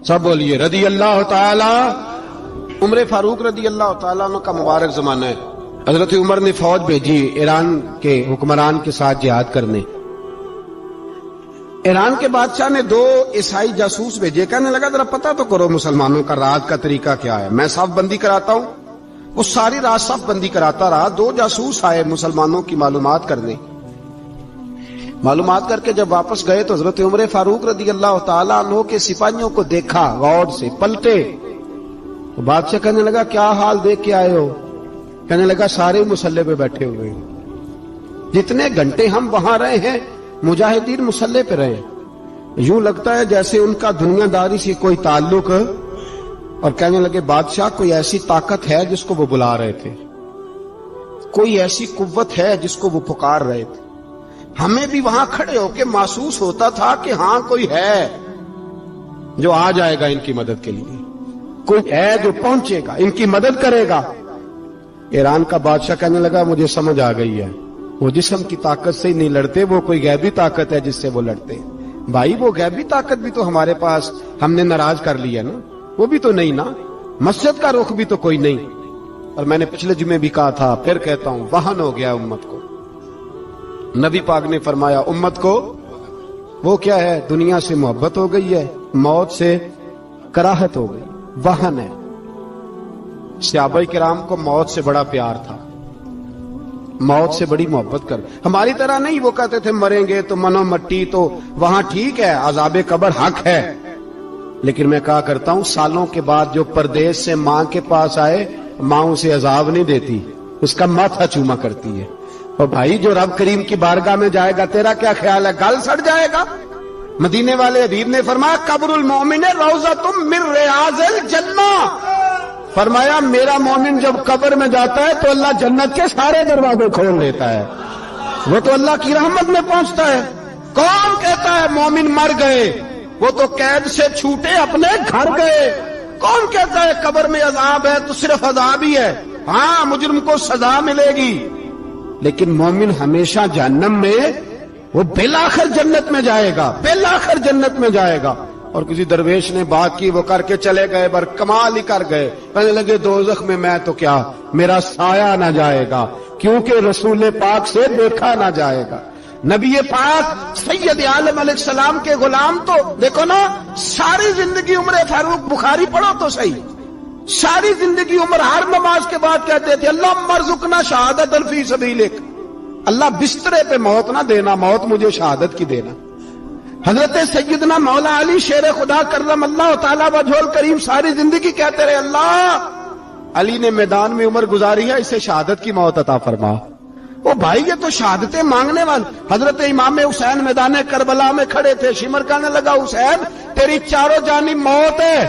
سب بولیے رضی اللہ تعالی۔ عمر فاروق رضی اللہ تعالیٰ عنہ کا مبارک زمانہ ہے۔ حضرت عمر نے فوج بھیجی ایران کے حکمران کے ساتھ جہاد کرنے۔ ایران کے بادشاہ نے 2 عیسائی جاسوس بھیجے، کہنے لگا ذرا پتہ تو کرو مسلمانوں کا راز کا طریقہ کیا ہے، میں صف بندی کراتا ہوں۔ وہ ساری رات صف بندی کراتا رہا۔ 2 جاسوس آئے مسلمانوں کی معلومات کرنے۔ معلومات کر کے جب واپس گئے تو حضرت عمر فاروق رضی اللہ تعالیٰ عنہ کے سپاہیوں کو دیکھا، غور سے پلٹے۔ تو بادشاہ کہنے لگا کیا حال دیکھ کے آئے ہو؟ کہنے لگا سارے مسلح پہ بیٹھے ہوئے ہیں، جتنے گھنٹے ہم وہاں رہے ہیں مجاہدین مسلح پہ رہے ہیں، یوں لگتا ہے جیسے ان کا دنیا داری سے کوئی تعلق۔ اور کہنے لگے بادشاہ کوئی ایسی طاقت ہے جس کو وہ بلا رہے تھے، کوئی ایسی قوت ہے جس کو وہ پکار رہے تھے۔ ہمیں بھی وہاں کھڑے ہو کے محسوس ہوتا تھا کہ ہاں کوئی ہے جو آ جائے گا ان کی مدد کے لیے، کوئی ہے جو پہنچے گا ان کی مدد کرے گا۔ ایران کا بادشاہ کہنے لگا مجھے سمجھ آ گئی ہے، وہ جسم کی طاقت سے ہی نہیں لڑتے، وہ کوئی غیبی طاقت ہے جس سے وہ لڑتے ہیں۔ بھائی وہ غیبی طاقت بھی تو ہمارے پاس ہم نے ناراض کر لیا نا، وہ بھی تو نہیں نا، مسجد کا رخ بھی تو کوئی نہیں۔ اور میں نے پچھلے جمعے بھی کہا تھا، پھر کہتا ہوں، وہن ہو گیا امت کو۔ نبی پاک نے فرمایا امت کو وہ کیا ہے، دنیا سے محبت ہو گئی ہے، موت سے کراہت ہو گئی، وہن ہے۔ صحابہ کرام کو موت سے بڑا پیار تھا، موت سے بڑی محبت کر، ہماری طرح نہیں۔ وہ کہتے تھے مریں گے تو منو مٹی، تو وہاں ٹھیک ہے عذاب قبر حق ہے، لیکن میں کہا کرتا ہوں سالوں کے بعد جو پردیس سے ماں کے پاس آئے، ماں اسے عذاب نہیں دیتی، اس کا ماتھا چوما کرتی ہے۔ اور بھائی جو رب کریم کی بارگاہ میں جائے گا تیرا کیا خیال ہے، گل سڑ جائے گا؟ مدینے والے حبیب نے فرمایا قبر المومن روضۃ من ریاض الجنہ، فرمایا میرا مومن جب قبر میں جاتا ہے تو اللہ جنت کے سارے دروازے کھول دیتا ہے، وہ تو اللہ کی رحمت میں پہنچتا ہے۔ کون کہتا ہے مومن مر گئے، وہ تو قید سے چھوٹے اپنے گھر گئے۔ کون کہتا ہے قبر میں عذاب ہے تو صرف عذاب ہی ہے، ہاں مجرم کو سزا ملے گی، لیکن مومن ہمیشہ جہنم میں، وہ بالآخر جنت میں جائے گا، بالآخر جنت میں جائے گا۔ اور کسی درویش نے بات کی، وہ کر کے چلے گئے، بر کمال ہی کر گئے، کہنے لگے دوزخ میں میں تو کیا، میرا سایہ نہ جائے گا، کیونکہ رسول پاک سے دیکھا نہ جائے گا۔ نبی پاک سید عالم علیہ السلام کے غلام تو دیکھو نا، ساری زندگی عمر فاروق، بخاری پڑھو تو صحیح، ساری زندگی عمر ہر نماز کے بعد کہتے تھے اللہم ارزقنا شہادت فی سبیلک، اللہ بسترے پہ موت نہ دینا، موت مجھے شہادت کی دینا۔ حضرت سیدنا مولا علی شیر خدا کرم اللہ تعالیٰ وجہ الکریم ساری زندگی کہتے رہے اللہ، علی نے میدان میں عمر گزاری ہے، اسے شہادت کی موت عطا فرما۔ وہ بھائی یہ تو شہادتیں مانگنے والے۔ حضرت امام حسین میدان کربلا میں کھڑے تھے، شمر کہنے لگا حسین تیری چاروں جانب موت ہے،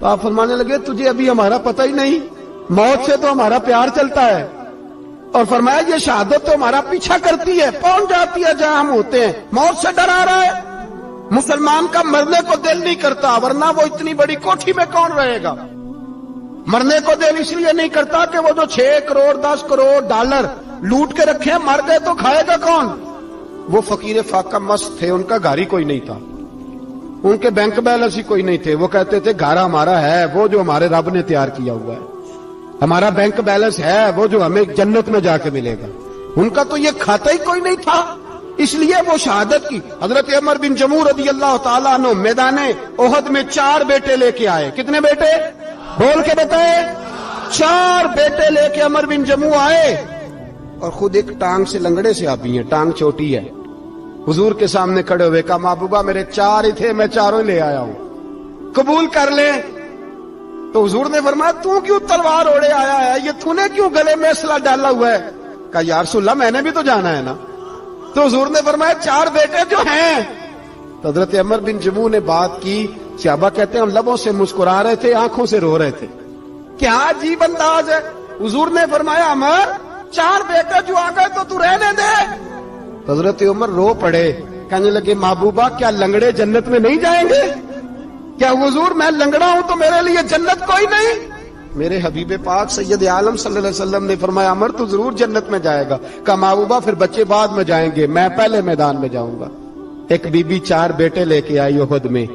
تو آپ فرمانے لگے تجھے ابھی ہمارا پتہ ہی نہیں، موت سے تو ہمارا پیار چلتا ہے۔ اور فرمایا یہ شہادت تو ہمارا پیچھا کرتی ہے، پہنچ جاتی ہے جہاں ہم ہوتے ہیں، موت سے ڈرا رہا ہے۔ مسلمان کا مرنے کو دل نہیں کرتا، ورنہ وہ اتنی بڑی کوٹھی میں کون رہے گا؟ مرنے کو دل اس لیے نہیں کرتا کہ وہ جو 6 کروڑ 10 کروڑ ڈالر لوٹ کے رکھے ہیں، مر گئے تو کھائے گا کون؟ وہ فقیر فاقہ مست تھے، ان کا گھر ہی کوئی نہیں تھا، ان کے بینک بیلنس ہی کوئی نہیں تھے، وہ کہتے تھے گھر ہمارا ہے وہ جو ہمارے رب نے تیار کیا ہوا ہے، ہمارا بینک بیلنس ہے وہ جو ہمیں جنت میں جا کے ملے گا۔ ان کا تو یہ کھاتا ہی کوئی نہیں تھا، اس لیے وہ شہادت کی۔ حضرت عمر بن جموع رضی اللہ تعالیٰ عنہ میدان احد میں 4 بیٹے لے کے آئے۔ کتنے بیٹے؟ بول کے بتائے۔ 4 بیٹے لے کے عمر بن جموع آئے، اور خود ایک ٹانگ سے لنگڑے سے آپ بھی ہیں، ٹانگ چھوٹی ہے۔ حضور کے سامنے کھڑے ہوئے کہا محبوبہ میرے 4 ہی تھے، میں 4 لے آیا ہوں، قبول کر لیں۔ تو حضور نے فرمایا تو کیوں تلوار اوڑے آیا ہے، یہ تو نے کیوں گلے میں اسلحہ ڈالا ہوا ہے؟ کہا یا رسول اللہ میں نے بھی تو جانا ہے نا۔ تو حضور نے فرمایا 4 بیٹے جو ہیں۔ تو حضرت عمر بن جموع نے بات کی، صحابہ کہتے ہیں ہم لبوں سے مسکرا رہے تھے، آنکھوں سے رو رہے تھے، کیا عجیب انداز ہے۔ حضور نے فرمایا عمر 4 بیٹے جو آ گئے تو تو رہنے دے۔ حضرت عمر رو پڑے، کہنے لگے محبوبہ کیا لنگڑے جنت میں نہیں جائیں گے؟ کیا حضور میں لنگڑا ہوں تو میرے لیے جنت کوئی نہیں؟ میرے حبیب پاک سید عالم صلی اللہ علیہ وسلم نے فرمایا عمر تو ضرور جنت میں جائے گا۔ کہا محبوبہ پھر بچے بعد میں جائیں گے، میں پہلے میدان میں جاؤں گا۔ ایک بی بی 4 بیٹے لے کے آئی احد میں،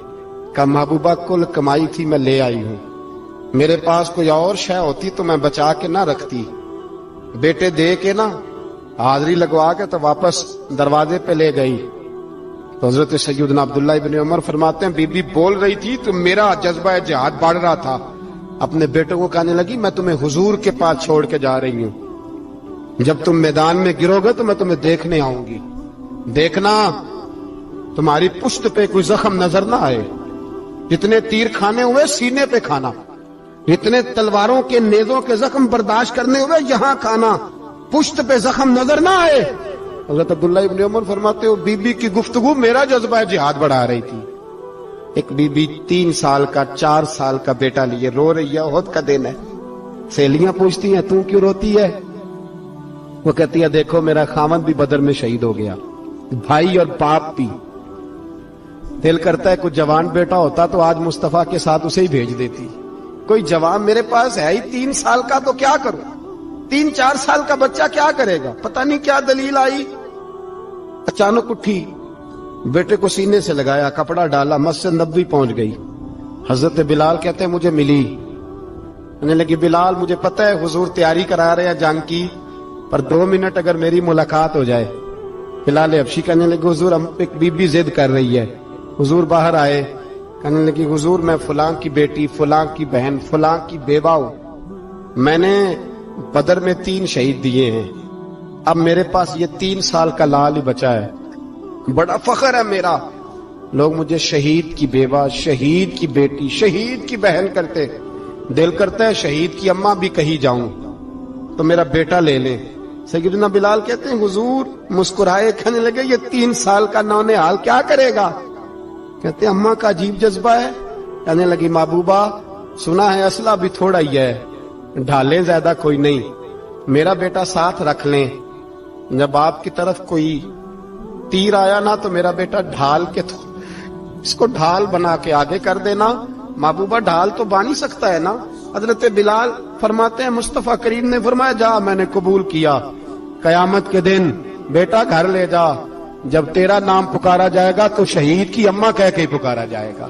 کہا محبوبہ کل کمائی تھی میں لے آئی ہوں، میرے پاس کوئی اور شے ہوتی تو میں بچا کے نہ رکھتی، بیٹے دے کے نا حاضری لگوا کے تو واپس دروازے پہ لے گئی۔ تو حضرت سیدنا عبداللہ ابن عمر فرماتے ہیں بی بی بول رہی تھی تو میرا جذبہ جہاد بڑھ رہا تھا، اپنے بیٹوں کو کہنے لگی میں تمہیں حضور کے پاس چھوڑ کے جا رہی ہوں، جب تم میدان میں گرو گے تو میں تمہیں دیکھنے آؤں گی، دیکھنا تمہاری پشت پہ کوئی زخم نظر نہ آئے، جتنے تیر کھانے ہوئے سینے پہ کھانا، جتنے تلواروں کے نیزوں کے زخم برداشت کرنے ہوئے یہاں کھانا، پشت پہ زخم نظر نہ آئے۔ حضرت عبداللہ ابن عمر فرماتے ہو بی بی کی گفتگو میرا جذبہ جہاد بڑھا رہی تھی۔ ایک بی بی 3 سال کا 4 سال کا بیٹا لیے رو رہی ہے، احد کا دن ہے، سہیلیاں پوچھتی ہیں تو کیوں روتی ہے؟ وہ کہتی ہے دیکھو میرا خاوند بھی بدر میں شہید ہو گیا، بھائی اور باپ بھی، دل کرتا ہے کوئی جوان بیٹا ہوتا تو آج مصطفیٰ کے ساتھ اسے ہی بھیج دیتی، کوئی جوان میرے پاس ہے ہی 3 سال کا تو کیا کروں، 3-4 سال کا بچہ کیا کرے گا؟ پتہ نہیں کیا دلیل آئی، اچانک اٹھی، بیٹے کو سینے سے لگایا، کپڑا ڈالا، مسجد نبوی پہنچ گئی۔ حضرت بلال کہتے ہیں مجھے ملی، کہنے لگی بلال مجھے پتہ ہے حضور تیاری کرا رہے ہیں جنگ کی، پر 2 منٹ اگر میری ملاقات ہو جائے۔ بلال حبشی کہنے لگے حضور ہم ایک بی بی ضد کر رہی ہے۔ حضور باہر آئے، کہنے لگی حضور میں فلاں کی بیٹی، فلاں کی بہن، فلاں کی بیوہ ہوں، میں نے بدر میں 3 شہید دیے ہیں، اب میرے پاس یہ 3 سال کا لال ہی بچا ہے، بڑا فخر ہے میرا، لوگ مجھے شہید کی بیوہ، شہید کی بیٹی، شہید کی بہن کرتے، دل کرتا ہے شہید کی اماں بھی کہیں جاؤں تو میرا بیٹا لے لیں۔ سیدنا بلال کہتے ہیں حضور مسکرائے، کہنے لگے یہ 3 سال کا نونہال کیا کرے گا؟ کہتے ہیں اماں کا عجیب جذبہ ہے۔ کہنے لگی محبوبہ سنا ہے اسلحہ بھی تھوڑا ہی ہے، ڈھالیں زیادہ کوئی نہیں، میرا بیٹا ساتھ رکھ لیں، جب آپ کی طرف کوئی تیر آیا نا تو میرا بیٹا ڈھال کے اس کو ڈھال بنا کے آگے کر دینا۔ محبوبہ ڈھال تو بن ہی سکتا ہے نا۔ حضرت بلال فرماتے ہیں مصطفیٰ کریم نے فرمایا جا میں نے قبول کیا، قیامت کے دن بیٹا گھر لے جا، جب تیرا نام پکارا جائے گا تو شہید کی اماں کہہ کے ہی پکارا جائے گا،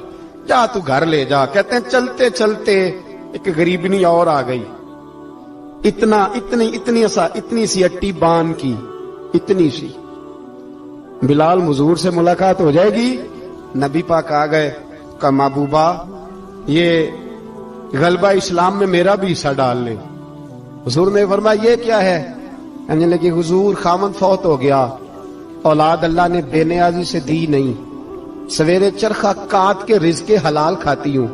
جا تو گھر لے جا۔ کہتے ہیں چلتے چلتے ایک غریبنی اور آ گئی، اتنی سی اٹی بان کی، اتنی سی، بلال حضور سے ملاقات ہو جائے گی۔ نبی پاک آ گئے، کہا محبوبہ یہ غلبہ اسلام میں میرا بھی حصہ ڈال لیں۔ حضور نے فرمایا یہ کیا ہے؟ کہنے لگے حضور خامد فوت ہو گیا، اولاد اللہ نے بے نیازی سے دی نہیں، سویرے چرخہ کاٹ کے رزق حلال کھاتی ہوں،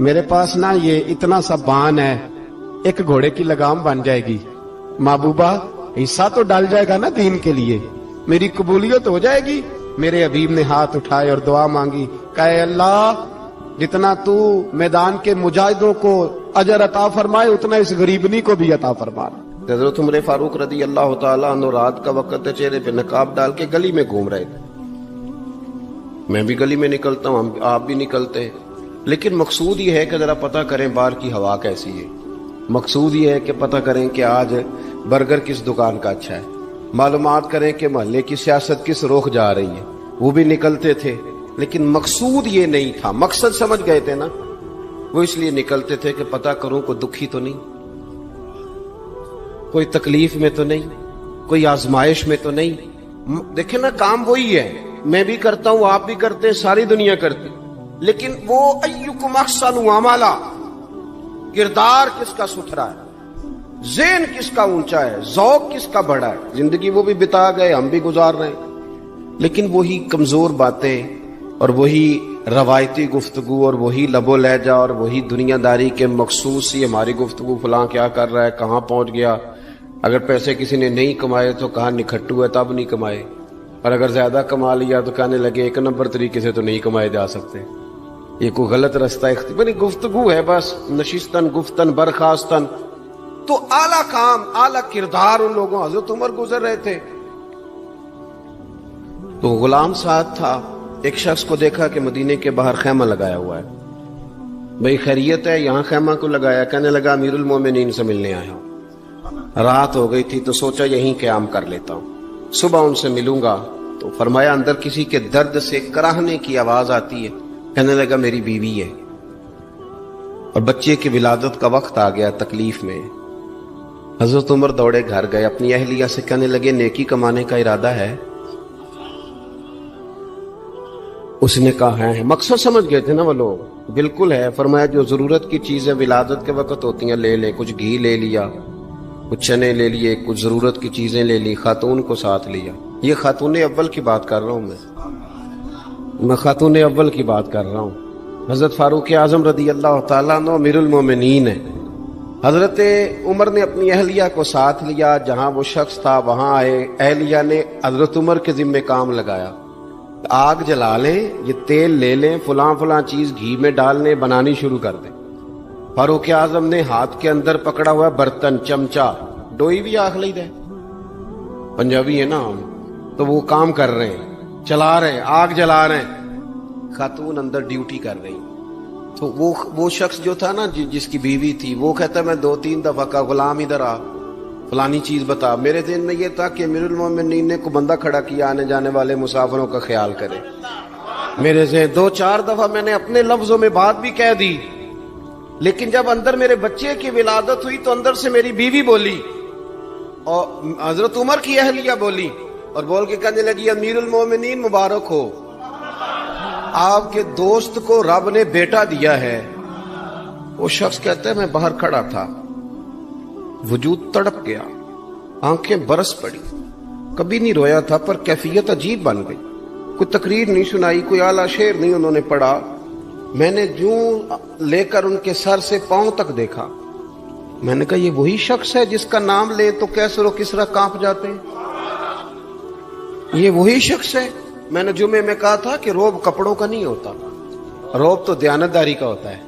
میرے پاس نا یہ اتنا سا بان ہے، ایک گھوڑے کی لگام بن جائے گی، محبوبہ حصہ تو ڈال جائے گا نا دین کے لیے، میری قبولیت ہو جائے گی۔ میرے حبیب نے ہاتھ اٹھائے اور دعا مانگی، کہے اللہ جتنا تو میدان کے مجاہدوں کو اجر عطا فرمائے اتنا اس غریبنی کو بھی عطا فرمانا۔ حضرت عمر فاروق رضی اللہ تعالیٰ عنہ رات کا وقت چہرے پہ نقاب ڈال کے گلی میں گھوم رہے تھے، میں بھی گلی میں نکلتا ہوں، آپ بھی نکلتے ہیں، لیکن مقصود یہ ہے کہ ذرا پتہ کریں باہر کی ہوا کیسی ہے، مقصود یہ ہے کہ پتہ کریں کہ آج برگر کس دکان کا اچھا ہے، معلومات کریں کہ محلے کی سیاست کس رخ جا رہی ہے، وہ بھی نکلتے تھے، لیکن مقصود یہ نہیں تھا، مقصد سمجھ گئے تھے نا، وہ اس لیے نکلتے تھے کہ پتہ کروں کوئی دکھی تو نہیں، کوئی تکلیف میں تو نہیں، کوئی آزمائش میں تو نہیں۔ دیکھیں نا کام وہی ہے، میں بھی کرتا ہوں، آپ بھی کرتے ہیں، ساری دنیا کرتی، لیکن وہ ایکم احسن عملا، کردار کس کا ستھرا ہے، ذہن کس کا اونچا ہے، ذوق کس کا بڑا ہے۔ زندگی وہ بھی بتا گئے، ہم بھی گزار رہے ہیں، لیکن وہی کمزور باتیں اور وہی روایتی گفتگو اور وہی لب و لہجہ اور وہی دنیا داری کے مخصوص ہی ہماری گفتگو، فلاں کیا کر رہا ہے، کہاں پہنچ گیا، اگر پیسے کسی نے نہیں کمائے تو کہاں نکھٹو ہے تب نہیں کمائے، اور اگر زیادہ کما لیا تو کہنے لگے 1 نمبر طریقے سے تو نہیں کمائے جا سکتے، یہ کوئی غلط رستہ بڑی گفتگو ہے، بس نشستن گفتن برخاستن۔ تو اعلیٰ کام، اعلیٰ کردار ان لوگوں، حضرت عمر گزر رہے تھے تو غلام ساتھ تھا، ایک شخص کو دیکھا کہ مدینے کے باہر خیمہ لگایا ہوا ہے، بھئی خیریت ہے، یہاں خیمہ کو لگایا؟ کہنے لگا امیر المومنین سے ملنے آیا ہوں، رات ہو گئی تھی تو سوچا یہیں قیام کر لیتا ہوں، صبح ان سے ملوں گا۔ تو فرمایا اندر کسی کے درد سے کراہنے کی آواز آتی ہے، کہنے لگا میری بیوی ہے اور بچے کی ولادت کا وقت آ گیا، تکلیف میں۔ حضرت عمر دوڑے گھر گئے، اپنی اہلیہ سے کہنے لگے نیکی کمانے کا ارادہ ہے؟ اس نے کہا ہے۔ مقصد سمجھ گئے تھے نا وہ لوگ، بالکل ہے۔ فرمایا جو ضرورت کی چیزیں ولادت کے وقت ہوتی ہیں لے لیں، کچھ گھی لے لیا، کچھ چنے لے لیے، کچھ ضرورت کی چیزیں لے لی، خاتون کو ساتھ لیا۔ یہ خاتون اول کی بات کر رہا ہوں میں خاتون اول کی بات کر رہا ہوں۔ حضرت فاروق اعظم رضی اللہ تعالیٰ عنہ امیر المومنین ہے۔ حضرت عمر نے اپنی اہلیہ کو ساتھ لیا، جہاں وہ شخص تھا وہاں آئے، اہلیہ نے حضرت عمر کے ذمہ کام لگایا، آگ جلا لیں، یہ تیل لے لیں، فلاں فلاں چیز گھی میں ڈالنے، بنانی شروع کر دیں۔ فاروق اعظم نے ہاتھ کے اندر پکڑا ہوا برتن، چمچہ، ڈوئی بھی آخ لی دے، پنجابی ہے نا ہم، تو وہ کام کر رہے ہیں، چلا رہے ہیں، آگ جلا رہے ہیں، خاتون اندر ڈیوٹی کر رہی۔ تو وہ شخص جو تھا نا جس کی بیوی تھی، وہ کہتا میں 2-3 دفعہ کا غلام ادھر آ، فلانی چیز بتا۔ میرے ذہن میں یہ تھا کہ امیر المومنین نے کو بندہ کھڑا کیا آنے جانے والے مسافروں کا خیال کرے۔ میرے ذہن 2-4 دفعہ میں نے اپنے لفظوں میں بات بھی کہہ دی، لیکن جب اندر میرے بچے کی ولادت ہوئی تو اندر سے میری بیوی بولی اور حضرت عمر کی اہلیہ بولی اور بول کے کہنے لگی امیر المومنین مبارک ہو، آپ کے دوست کو رب نے بیٹا دیا ہے۔ وہ شخص کہتا ہے میں باہر کھڑا تھا، وجود تڑپ گیا، آنکھیں برس پڑی، کبھی نہیں رویا تھا پر کیفیت عجیب بن گئی، کوئی تقریر نہیں سنائی، کوئی اعلیٰ شعر نہیں انہوں نے پڑھا، میں نے جوں لے کر ان کے سر سے پاؤں تک دیکھا، میں نے کہا یہ وہی شخص ہے جس کا نام لے تو کیسر و کسرا کانپ جاتے ہیں، یہ وہی شخص ہے۔ میں نے جمعے میں کہا تھا کہ روب کپڑوں کا نہیں ہوتا، روب تو دیانتداری کا ہوتا ہے۔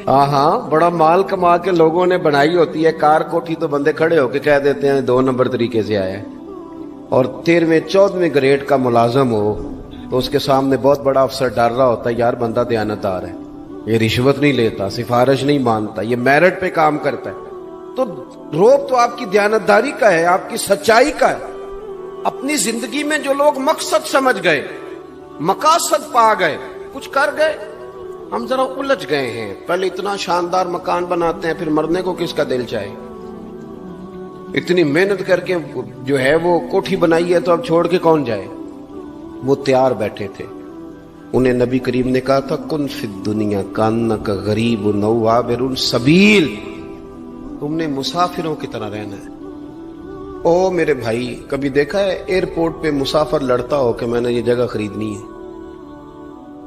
ہاں بڑا مال کما کے لوگوں نے بنائی ہوتی ہے کار کوٹھی، تو بندے کھڑے ہو کے کہہ دیتے ہیں 2 نمبر طریقے سے آیا ہے، اور 13ویں-14ویں گریڈ کا ملازم ہو تو اس کے سامنے بہت بڑا افسر ڈر رہا ہوتا ہے یار بندہ دیانتدار ہے، یہ رشوت نہیں لیتا، سفارش نہیں مانتا، یہ میرٹ پہ کام کرتا ہے۔ تو روب تو آپ کی دیانتداری کا ہے، آپ کی سچائی کا ہے۔ اپنی زندگی میں جو لوگ مقصد سمجھ گئے، مقاصد پا گئے، کچھ کر گئے، ہم ذرا الجھ گئے ہیں۔ پہلے اتنا شاندار مکان بناتے ہیں، پھر مرنے کو کس کا دل چاہے؟ اتنی محنت کر کے جو ہے وہ کوٹھی بنائی ہے تو اب چھوڑ کے کون جائے؟ وہ تیار بیٹھے تھے، انہیں نبی کریم نے کہا تھا کن فی الدنیا کانک غریب او عابر السبیل، تم نے مسافروں کی طرح رہنا ہے۔ او میرے بھائی، کبھی دیکھا ہے ایئرپورٹ پہ مسافر لڑتا ہو کہ میں نے یہ جگہ خریدنی ہے؟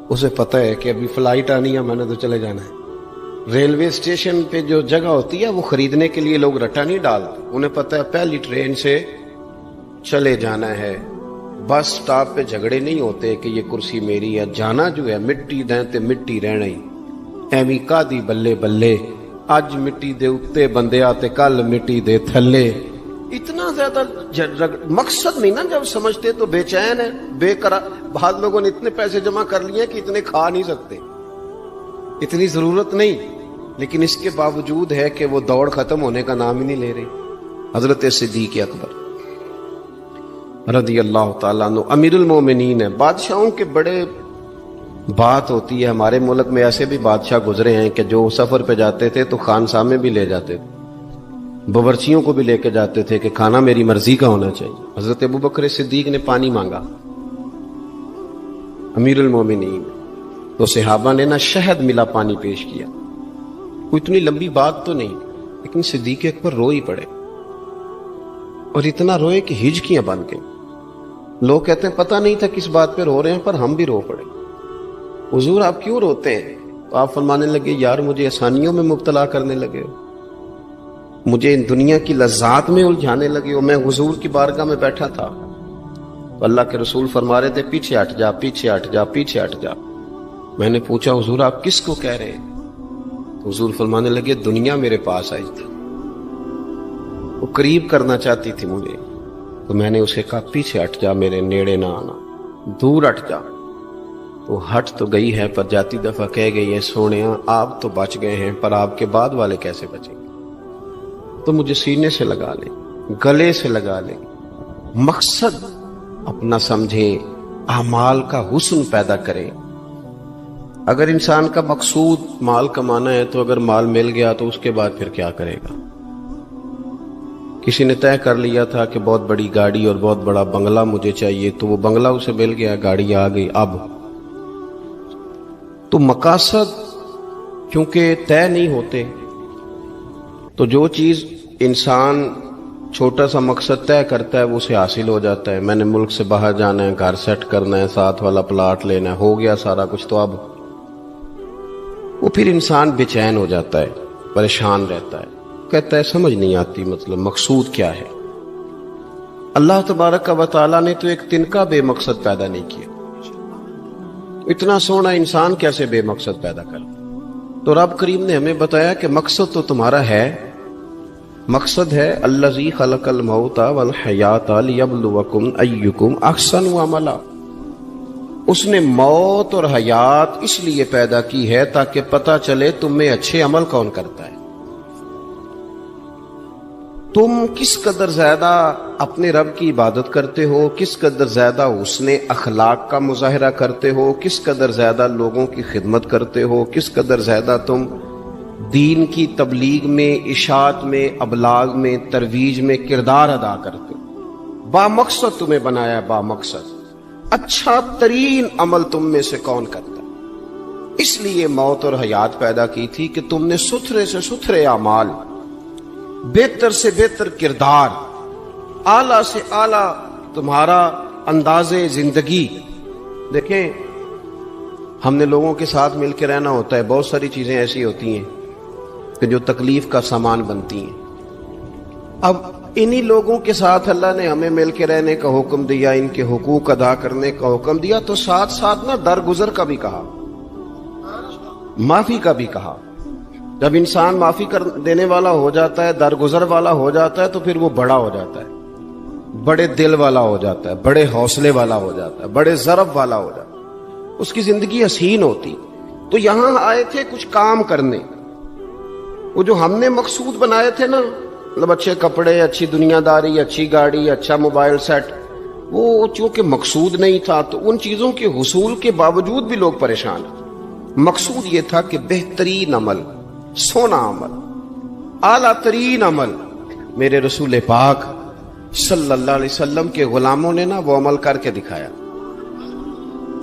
اسے پتہ ہے کہ ابھی فلائٹ آنی ہے، میں نے تو چلے جانا ہے۔ ریلوے اسٹیشن پہ جو جگہ ہوتی ہے وہ خریدنے کے لیے لوگ رٹا نہیں ڈالتے، انہیں پتہ ہے پہلی ٹرین سے چلے جانا ہے۔ بس سٹاپ پہ جھگڑے نہیں ہوتے کہ یہ کرسی میری ہے، جانا جو ہے مٹی دیں تے مٹی رہنا ہی، ایویں کادی بلے بلے، اج مٹی دے اتے بندے آتے کل مٹی دے تھلے۔ اتنا زیادہ مقصد نہیں نا جب سمجھتے تو بے چین ہے، بے قرار۔ بعض لوگوں نے اتنے پیسے جمع کر لیے کہ اتنے کھا نہیں سکتے، اتنی ضرورت نہیں، لیکن اس کے باوجود ہے کہ وہ دوڑ ختم ہونے کا نام ہی نہیں لے رہی۔ حضرت صدیق اکبر رضی اللہ تعالیٰ عنہ امیر المومنین ہے۔ بادشاہوں کے بڑے بات ہوتی ہے، ہمارے ملک میں ایسے بھی بادشاہ گزرے ہیں کہ جو سفر پہ جاتے تھے تو خانسامے میں بھی لے جاتے تھے، باورچیوں کو بھی لے کے جاتے تھے کہ کھانا میری مرضی کا ہونا چاہیے۔ حضرت ابوبکر صدیق نے پانی مانگا، امیر المومنین، تو صحابہ نے نا شہد ملا پانی پیش کیا۔ کوئی اتنی لمبی بات تو نہیں، لیکن صدیق اکبر رو ہی پڑے، اور اتنا روئے کہ ہجکیاں بن گئیں۔ لوگ کہتے ہیں پتہ نہیں تھا کس بات پہ رو رہے ہیں، پر ہم بھی رو پڑے۔ حضور آپ کیوں روتے ہیں؟ تو آپ فرمانے لگے یار مجھے آسانیوں میں مبتلا کرنے لگے ہو، مجھے ان دنیا کی لذات میں الجھانے لگے ہو۔ میں حضور کی بارگاہ میں بیٹھا تھا تو اللہ کے رسول فرما رہے تھے پیچھے ہٹ جا، پیچھے ہٹ جا، پیچھے ہٹ جا۔ میں نے پوچھا حضور آپ کس کو کہہ رہے ہیں؟ تو حضور فرمانے لگے دنیا میرے پاس آئی تھی، وہ قریب کرنا چاہتی تھی مجھے، تو میں نے اسے کہا پیچھے ہٹ جا، میرے نیڑے نہ آنا، دور ہٹ جا۔ تو ہٹ تو گئی ہے، پر جاتی دفعہ کہہ گئی ہے سونیا آپ تو بچ گئے ہیں، پر آپ کے بعد والے کیسے بچیں گے؟ تو مجھے سینے سے لگا لیں، گلے سے لگا لیں، مقصد اپنا سمجھیں، اعمال کا حسن پیدا کریں۔ اگر انسان کا مقصود مال کمانا ہے تو اگر مال مل گیا تو اس کے بعد پھر کیا کرے گا؟ کسی نے طے کر لیا تھا کہ بہت بڑی گاڑی اور بہت بڑا بنگلہ مجھے چاہیے، تو وہ بنگلہ اسے مل گیا، گاڑی آ گئی۔ اب تو مقاصد کیونکہ طے نہیں ہوتے، تو جو چیز انسان چھوٹا سا مقصد طے کرتا ہے وہ اسے حاصل ہو جاتا ہے۔ میں نے ملک سے باہر جانا ہے، گھر سیٹ کرنا ہے، ساتھ والا پلاٹ لینا ہے، ہو گیا سارا کچھ، تو اب وہ پھر انسان بے چین ہو جاتا ہے، پریشان رہتا ہے، کہتا ہے سمجھ نہیں آتی مطلب مقصود کیا ہے۔ اللہ تبارک و تعالیٰ نے تو ایک تنکا بے مقصد پیدا نہیں کیا، اتنا سونا انسان کیسے بے مقصد پیدا کر؟ تو رب کریم نے ہمیں بتایا کہ مقصد تو تمہارا ہے، مقصد ہے الذی خلق الموت والحیات لیبلوکم ایکم احسن عملا۔ اس نے موت اور حیات اس لیے پیدا کی ہے تاکہ پتہ چلے تم میں اچھے عمل کون کرتا ہے، تم کس قدر زیادہ اپنے رب کی عبادت کرتے ہو، کس قدر زیادہ حسن اخلاق کا مظاہرہ کرتے ہو، کس قدر زیادہ لوگوں کی خدمت کرتے ہو، کس قدر زیادہ تم دین کی تبلیغ میں، اشاعت میں، ابلاغ میں، ترویج میں کردار ادا کرتے ہو۔ با مقصد تمہیں بنایا، با مقصد اچھا ترین عمل تم میں سے کون کرتا ہے، اس لیے موت اور حیات پیدا کی تھی کہ تم نے ستھرے سے ستھرے اعمال، بہتر سے بہتر کردار، اعلیٰ سے اعلیٰ تمہارا انداز زندگی۔ دیکھیں ہم نے لوگوں کے ساتھ مل کے رہنا ہوتا ہے، بہت ساری چیزیں ایسی ہوتی ہیں کہ جو تکلیف کا سامان بنتی ہیں۔ اب انہی لوگوں کے ساتھ اللہ نے ہمیں مل کے رہنے کا حکم دیا، ان کے حقوق ادا کرنے کا حکم دیا، تو ساتھ ساتھ نا درگزر کا بھی کہا، معافی کا بھی کہا۔ جب انسان معافی کر دینے والا ہو جاتا ہے، درگزر والا ہو جاتا ہے، تو پھر وہ بڑا ہو جاتا ہے، بڑے دل والا ہو جاتا ہے، بڑے حوصلے والا ہو جاتا ہے، بڑے ضرب والا ہو جاتا ہے، اس کی زندگی حسین ہوتی۔ تو یہاں آئے تھے کچھ کام کرنے، وہ جو ہم نے مقصود بنائے تھے نا، مطلب اچھے کپڑے، اچھی دنیا داری، اچھی گاڑی، اچھا موبائل سیٹ، وہ چونکہ مقصود نہیں تھا تو ان چیزوں کے حصول کے باوجود بھی لوگ پریشان ہیں۔ مقصود یہ تھا کہ بہترین عمل، سونا عمل، اعلیٰ ترین عمل، میرے رسول پاک صلی اللہ علیہ وسلم کے غلاموں نے نا وہ عمل کر کے دکھایا۔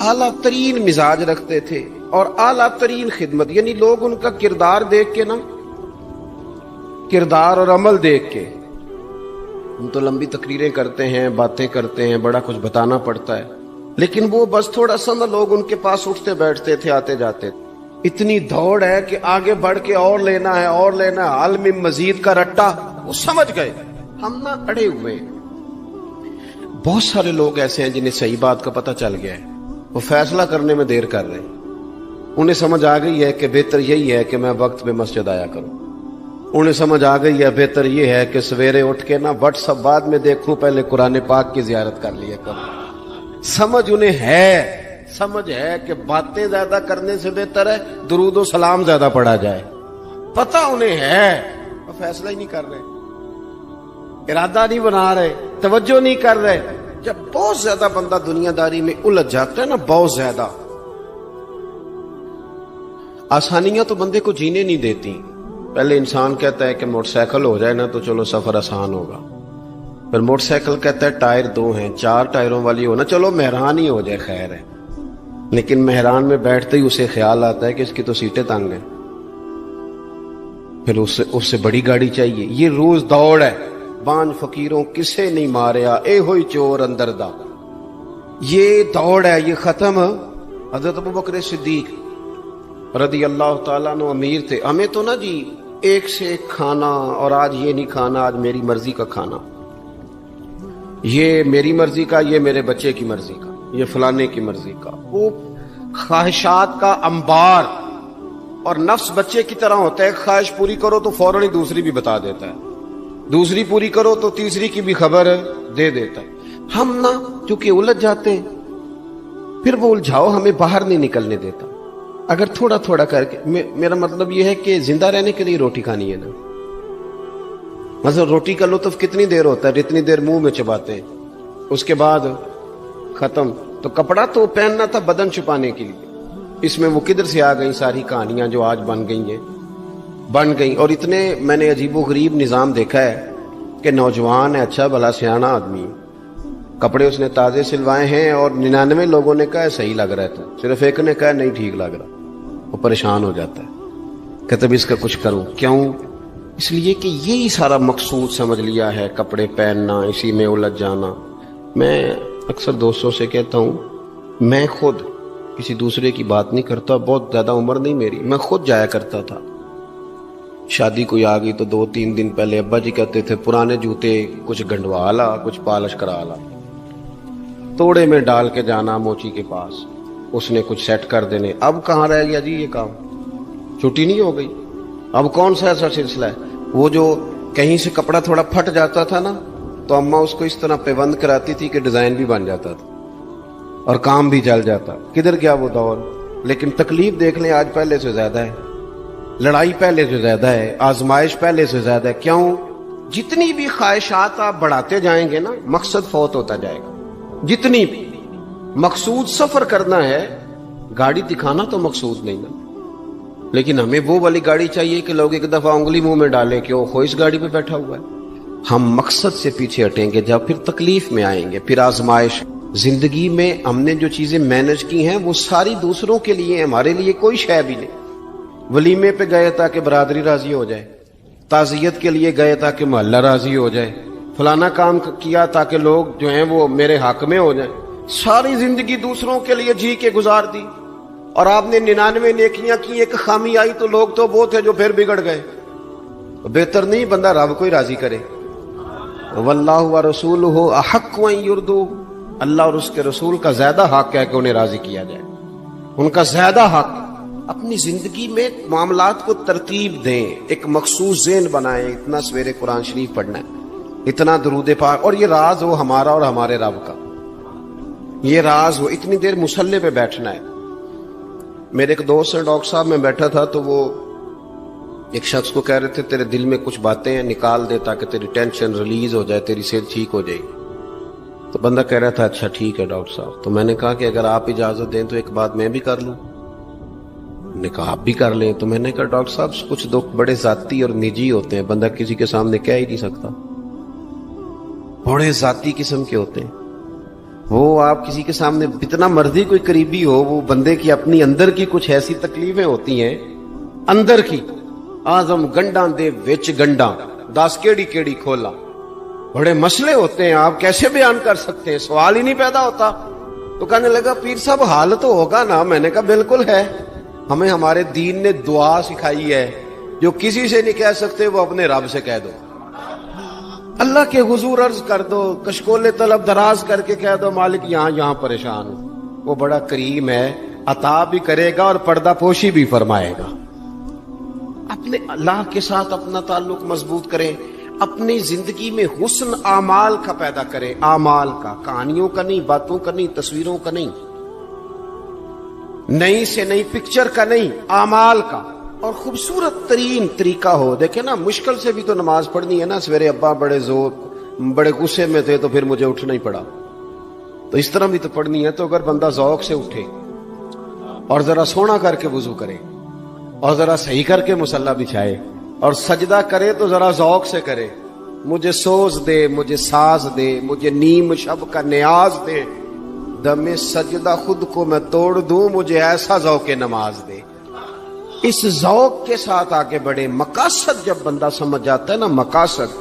اعلیٰ ترین مزاج رکھتے تھے اور اعلیٰ ترین خدمت، یعنی لوگ ان کا کردار دیکھ کے نا، کردار اور عمل دیکھ کے، ہم تو لمبی تقریریں کرتے ہیں، باتیں کرتے ہیں، بڑا کچھ بتانا پڑتا ہے، لیکن وہ بس تھوڑا سا نا لوگ ان کے پاس اٹھتے بیٹھتے تھے، آتے جاتے تھے۔ اتنی دوڑ ہے کہ آگے بڑھ کے اور لینا ہے، اور لینا ہے، عالم مزید کا رٹا، وہ سمجھ گئے، ہم نا اڑے ہوئے۔ بہت سارے لوگ ایسے ہیں جنہیں صحیح بات کا پتہ چل گیا ہے، وہ فیصلہ کرنے میں دیر کر رہے ہیں، انہیں سمجھ آ گئی ہے کہ بہتر یہی ہے کہ میں وقت پہ مسجد آیا کروں، انہیں سمجھ آ گئی ہے بہتر یہ ہے کہ سویرے اٹھ کے نا واٹس ایپ بعد میں دیکھوں، پہلے قرآن پاک کی زیارت کر لیا کروں۔ سمجھ انہیں ہے، سمجھ ہے کہ باتیں زیادہ کرنے سے بہتر ہے درود و سلام زیادہ پڑھا جائے، پتہ انہیں ہے، وہ فیصلہ ہی نہیں کر رہے، ارادہ نہیں بنا رہے، توجہ نہیں کر رہے۔ جب بہت زیادہ بندہ دنیا داری میں الجھ جاتا ہے نا، بہت زیادہ، آسانیاں تو بندے کو جینے نہیں دیتی۔ پہلے انسان کہتا ہے کہ موٹر سائیکل ہو جائے نا تو چلو سفر آسان ہوگا، پھر موٹر سائیکل کہتا ہے ٹائر 2 ہیں، 4 ٹائروں والی ہو نا، چلو مہران ہی ہو جائے خیر ہے، لیکن مہران میں بیٹھتے ہی اسے خیال آتا ہے کہ اس کی تو سیٹیں تنگ ہیں، پھر اس سے بڑی گاڑی چاہیے۔ یہ روز دوڑ ہے، بانج فقیروں کسے نہیں ماریا، اے ہوئی چور اندر دا، یہ دوڑ ہے، یہ ختم۔ حضرت ابوبکر صدیق رضی اللہ تعالیٰ عنہ امیر تھے، ہمیں تو نا جی ایک سے ایک کھانا، اور آج یہ نہیں کھانا، آج میری مرضی کا کھانا، یہ میری مرضی کا، یہ میرے بچے کی مرضی کا، یہ فلانے کی مرضی کا، وہ خواہشات کا انبار۔ اور نفس بچے کی طرح ہوتا ہے، ایک خواہش پوری کرو تو فوراً ہی دوسری بھی بتا دیتا ہے، دوسری پوری کرو تو تیسری کی بھی خبر دے دیتا ہے۔ ہم نا چونکہ الجھ جاتے ہیں، پھر وہ الجھاؤ ہمیں باہر نہیں نکلنے دیتا۔ اگر تھوڑا تھوڑا کر کے، میرا مطلب یہ ہے کہ زندہ رہنے کے لیے روٹی کھانی ہے نا، مثلا روٹی کا لطف کتنی دیر ہوتا ہے، جتنی دیر منہ میں چباتے ہیں، اس کے بعد ختم۔ تو کپڑا تو پہننا تھا بدن چھپانے کے لیے، اس میں وہ کدھر سے آ گئی ساری کہانیاں جو آج بن گئی. اور اتنے میں نے عجیب و غریب نظام دیکھا ہے کہ نوجوان ہے، اچھا بھلا سیاںا آدمی، کپڑے اس نے تازے سلوائے ہیں اور 99 لوگوں نے کہا ہے صحیح لگ رہا ہے، تو صرف ایک نے کہا نہیں ٹھیک لگ رہا. وہ پریشان ہو جاتا ہے، کہتا ہے اس کا کچھ کروں. کیوں؟ اس لیے کہ یہی سارا مقصود سمجھ لیا ہے، کپڑے پہننا، اسی میں الجھ جانا. میں اکثر دوستوں سے کہتا ہوں میں خود کسی دوسرے کی بات نہیں کرتا، بہت زیادہ عمر نہیں میری، میں خود جایا کرتا تھا. شادی کوئی آ گئی تو 2-3 دن پہلے ابا جی کہتے تھے پرانے جوتے کچھ گنڈوا لا، کچھ پالش کرا لا، توڑے میں ڈال کے جانا موچی کے پاس، اس نے کچھ سیٹ کر دینے. اب کہاں رہ گیا جی یہ کام؟ چھٹی نہیں ہو گئی. اب کون سا ایسا سلسلہ ہے؟ وہ جو کہیں سے کپڑا تھوڑا پھٹ جاتا تھا نا تو اماں اس کو اس طرح پیوند کراتی تھی کہ ڈیزائن بھی بن جاتا تھا اور کام بھی چل جاتا. کدھر گیا وہ دور؟ لیکن تکلیف دیکھ لیں آج پہلے سے زیادہ ہے، لڑائی پہلے سے زیادہ ہے، آزمائش پہلے سے زیادہ ہے. کیوں؟ جتنی بھی خواہشات آپ بڑھاتے جائیں گے نا مقصد فوت ہوتا جائے گا. جتنی بھی مقصود سفر کرنا ہے، گاڑی دکھانا تو مقصود نہیں نا، لیکن ہمیں وہ والی گاڑی چاہیے کہ لوگ ایک دفعہ انگلی منہ میں ڈالیں کہ وہ اس گاڑی پہ بیٹھا ہوا ہے. ہم مقصد سے پیچھے ہٹیں گے جب پھر تکلیف میں آئیں گے، پھر آزمائش. زندگی میں ہم نے جو چیزیں مینج کی ہیں وہ ساری دوسروں کے لیے، ہمارے لیے کوئی شے بھی نہیں. ولیمے پہ گئے تاکہ برادری راضی ہو جائے، تعزیت کے لیے گئے تاکہ محلہ راضی ہو جائے، فلانا کام کیا تاکہ لوگ جو ہیں وہ میرے حق میں ہو جائیں. ساری زندگی دوسروں کے لیے جی کے گزار دی، اور آپ نے 99 نیکیاں کی، ایک خامی آئی تو لوگ تو وہ تھے جو پھر بگڑ گئے. بہتر نہیں بندہ رب کو ہی راضی کرے. واللہ ورسولہ احق ان یرضوا، اللہ اور اس کے رسول کا زیادہ حق ہے کہ انہیں راضی کیا جائے، ان کا زیادہ حق. اپنی زندگی میں معاملات کو ترتیب دیں، ایک مخصوص ذہن بنائیں. اتنا سویرے قرآن شریف پڑھنا ہے، اتنا درود پاک، اور یہ راز ہو ہمارا اور ہمارے رب کا، یہ راز ہو. اتنی دیر مصلی پہ بیٹھنا ہے. میرے ایک دوست ہیں ڈاکٹر صاحب، میں بیٹھا تھا تو وہ ایک شخص کو کہہ رہے تھے تیرے دل میں کچھ باتیں ہیں نکال دے تاکہ تیری ٹینشن ریلیز ہو جائے، تیری صحت ٹھیک ہو جائے گی. تو بندہ کہہ رہا تھا اچھا ٹھیک ہے ڈاکٹر صاحب. تو میں نے کہا کہ اگر آپ اجازت دیں تو ایک بات میں بھی کر لوں. نے کہا آپ بھی کر لیں. تو میں نے کہا ڈاکٹر صاحب کچھ دکھ بڑے ذاتی اور نجی ہوتے ہیں، بندہ کسی کے سامنے کہہ ہی نہیں سکتا، بڑے ذاتی قسم کے ہوتے ہیں. وہ آپ کسی کے سامنے اتنا مرضی کوئی قریبی ہو، وہ بندے کی اپنی اندر کی کچھ ایسی تکلیفیں ہوتی ہیں اندر کی. آزم گنڈاں دے وچ گنڈاں 10 کیڑی کھولا، بڑے مسئلے ہوتے ہیں، آپ کیسے بیان کر سکتے ہیں؟ سوال ہی نہیں پیدا ہوتا. تو کہنے لگا پیر صاحب حال تو ہوگا نا. میں نے کہا بالکل ہے. ہمیں ہمارے دین نے دعا سکھائی ہے، جو کسی سے نہیں کہہ سکتے وہ اپنے رب سے کہہ دو. اللہ کے حضور عرض کر دو، کشکول طلب دراز کر کے کہہ دو مالک یہاں پریشان ہوں. وہ بڑا کریم ہے، عطا بھی کرے گا اور پردہ پوشی بھی فرمائے گا. اپنے اللہ کے ساتھ اپنا تعلق مضبوط کریں. اپنی زندگی میں حسن اعمال کا پیدا کریں، اعمال کا، کہانیوں کا نہیں، باتوں کا نہیں، تصویروں کا نہیں، نئی سے نئی پکچر کا نہیں، اعمال کا. اور خوبصورت ترین طریقہ ہو. دیکھیں نا مشکل سے بھی تو نماز پڑھنی ہے نا. سویرے ابا بڑے غصے میں تھے تو پھر مجھے اٹھنا ہی پڑا، تو اس طرح بھی تو پڑھنی ہے. تو اگر بندہ ذوق سے اٹھے اور ذرا سونا کر کے وضو کرے اور ذرا صحیح کر کے مصلی بچھائے اور سجدہ کرے تو ذرا ذوق سے کرے. مجھے سوز دے، مجھے ساز دے، مجھے نیم شب کا نیاز دے، دم سجدہ خود کو میں توڑ دوں، مجھے ایسا ذوق نماز دے. اس ذوق کے ساتھ آگے بڑھے. مقاصد جب بندہ سمجھ جاتا ہے نا، مقاصد،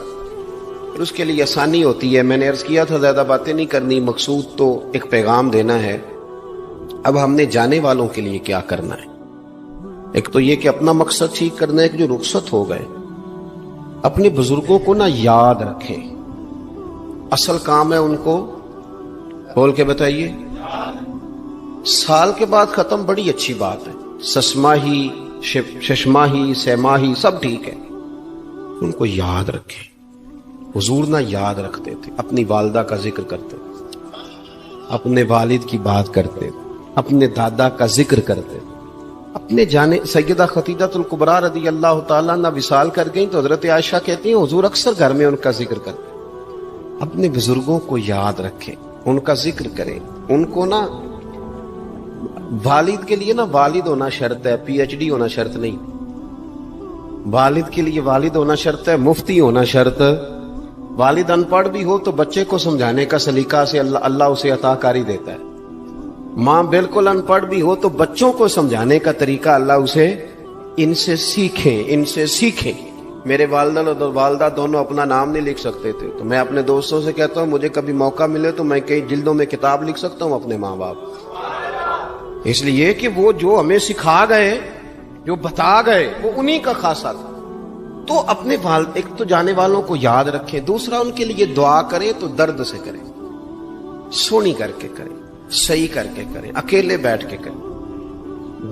پھر اس کے لیے آسانی ہوتی ہے. میں نے عرض کیا تھا زیادہ باتیں نہیں کرنی، مقصود تو ایک پیغام دینا ہے. اب ہم نے جانے والوں کے لیے کیا کرنا ہے؟ ایک تو یہ کہ اپنا مقصد ٹھیک کرنا ہے کہ جو رخصت ہو گئے اپنے بزرگوں کو نا یاد رکھیں. اصل کام ہے ان کو کھول کے بتائیے. سال کے بعد ختم بڑی اچھی بات ہے، سسماہی ششماہی سیماہی سب ٹھیک ہے، ان کو یاد رکھیں. حضور نہ یاد رکھتے تھے، اپنی والدہ کا ذکر کرتے تھے، اپنے والد کی بات کرتے تھے، اپنے دادا کا ذکر کرتے تھے. اپنے جانے سیدہ خدیجہ الکبریٰ رضی اللہ تعالیٰ عنہ وصال کر گئیں تو حضرت عائشہ کہتی ہیں حضور اکثر گھر میں ان کا ذکر کرتے. اپنے بزرگوں کو یاد رکھیں، ان کا ذکر کریں. ان کو نا والد کے لیے نا والد ہونا شرط ہے، پی ایچ ڈی ہونا شرط نہیں. والد کے لیے والد ہونا شرط ہے، مفتی ہونا شرط. والد ان پڑھ بھی ہو تو بچے کو سمجھانے کا سلیقہ سے اللہ اسے عطا کاری دیتا ہے. ماں بالکل ان پڑھ بھی ہو تو بچوں کو سمجھانے کا طریقہ اللہ اسے ان سے سیکھیں. میرے والدہ اور والدہ دونوں اپنا نام نہیں لکھ سکتے تھے، تو میں اپنے دوستوں سے کہتا ہوں مجھے کبھی موقع ملے تو میں کئی جلدوں میں کتاب لکھ سکتا ہوں اپنے ماں باپ. اس لیے کہ وہ جو ہمیں سکھا گئے، جو بتا گئے، وہ انہی کا خاصہ تھا. تو اپنے والد ایک تو جانے والوں کو یاد رکھیں، دوسرا ان کے لیے دعا کریں تو درد سے کریں، سونی کر کے کریں، صحیح کر کے کریں، اکیلے بیٹھ کے کریں.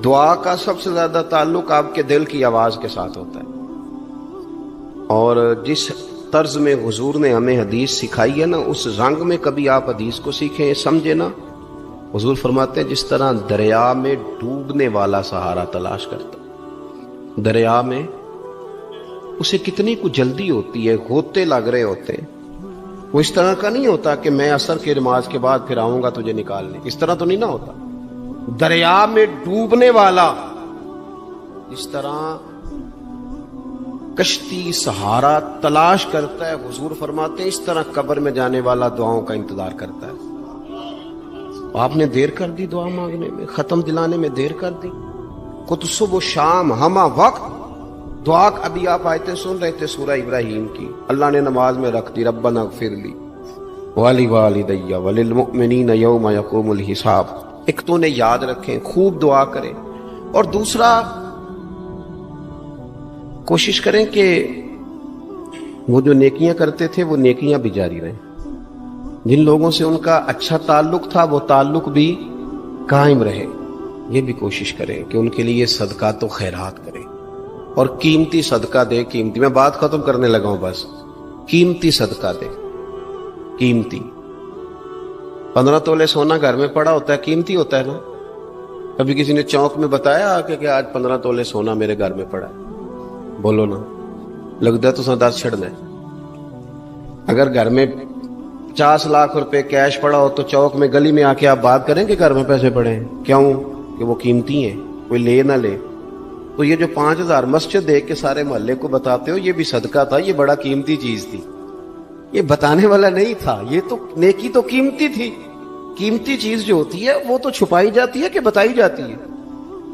دعا کا سب سے زیادہ تعلق آپ کے دل کی آواز کے ساتھ ہوتا ہے. اور جس طرز میں حضور نے ہمیں حدیث سکھائی ہے نا، اس رنگ میں کبھی آپ حدیث کو سیکھیں، سمجھے نا. حضور فرماتے ہیں جس طرح دریا میں ڈوبنے والا سہارا تلاش کرتا، دریا میں اسے کتنی کو جلدی ہوتی ہے، غوطے لگ رہے ہوتے ہیں، وہ اس طرح کا نہیں ہوتا کہ میں عصر کی نماز کے بعد پھر آؤں گا تجھے نکالنے، اس طرح تو نہیں نہ ہوتا. دریا میں ڈوبنے والا اس طرح کشتی سہارا تلاش کرتا ہے، حضور فرماتے ہیں اس طرح قبر میں جانے والا دعاؤں کا انتظار کرتا ہے. آپ نے دیر کر دی دعا مانگنے میں، ختم دلانے میں دیر کر دی. خود صبح و شام ہمہ وقت دعا. ابھی آپ آیتیں سن رہے تھے سورہ ابراہیم کی، اللہ نے نماز میں رکھ دی ربنا اغفر لی وَلِوَالِدَيَّ وَلِلْمُؤْمِنِينَ يَوْمَ يَقُومُ الْحِسَابُ. ایک تو انہیں یاد رکھیں، خوب دعا کریں، اور دوسرا کوشش کریں کہ وہ جو نیکیاں کرتے تھے وہ نیکیاں بھی جاری رہیں. جن لوگوں سے ان کا اچھا تعلق تھا وہ تعلق بھی قائم رہے. یہ بھی کوشش کریں کہ ان کے لیے صدقات و خیرات کریں، اور قیمتی صدقہ دے. قیمتی، میں بات ختم کرنے لگا ہوں بس. قیمتی صدقہ دے، قیمتی. 15 تولے سونا گھر میں پڑا ہوتا ہے، قیمتی ہوتا ہے نا. کبھی کسی نے چوک میں بتایا کہ آج 15 تولے سونا میرے گھر میں پڑا ہے؟ بولو نا، لگتا ہے تو 10 چھڑنا ہے. اگر گھر میں 50 لاکھ روپے کیش پڑا ہو تو چوک میں گلی میں آ کے آپ بات کریں کہ گھر میں پیسے پڑے ہیں؟ کیوں؟ کہ وہ قیمتی ہیں، کوئی لے نہ لے. تو یہ جو 5000 مسجد دیکھ کے سارے محلے کو بتاتے ہو، یہ بھی صدقہ تھا، یہ بڑا قیمتی چیز تھی. یہ بتانے والا نہیں تھا، یہ تو نیکی تو قیمتی تھی. قیمتی چیز جو ہوتی ہے وہ تو چھپائی جاتی ہے کہ بتائی جاتی ہے.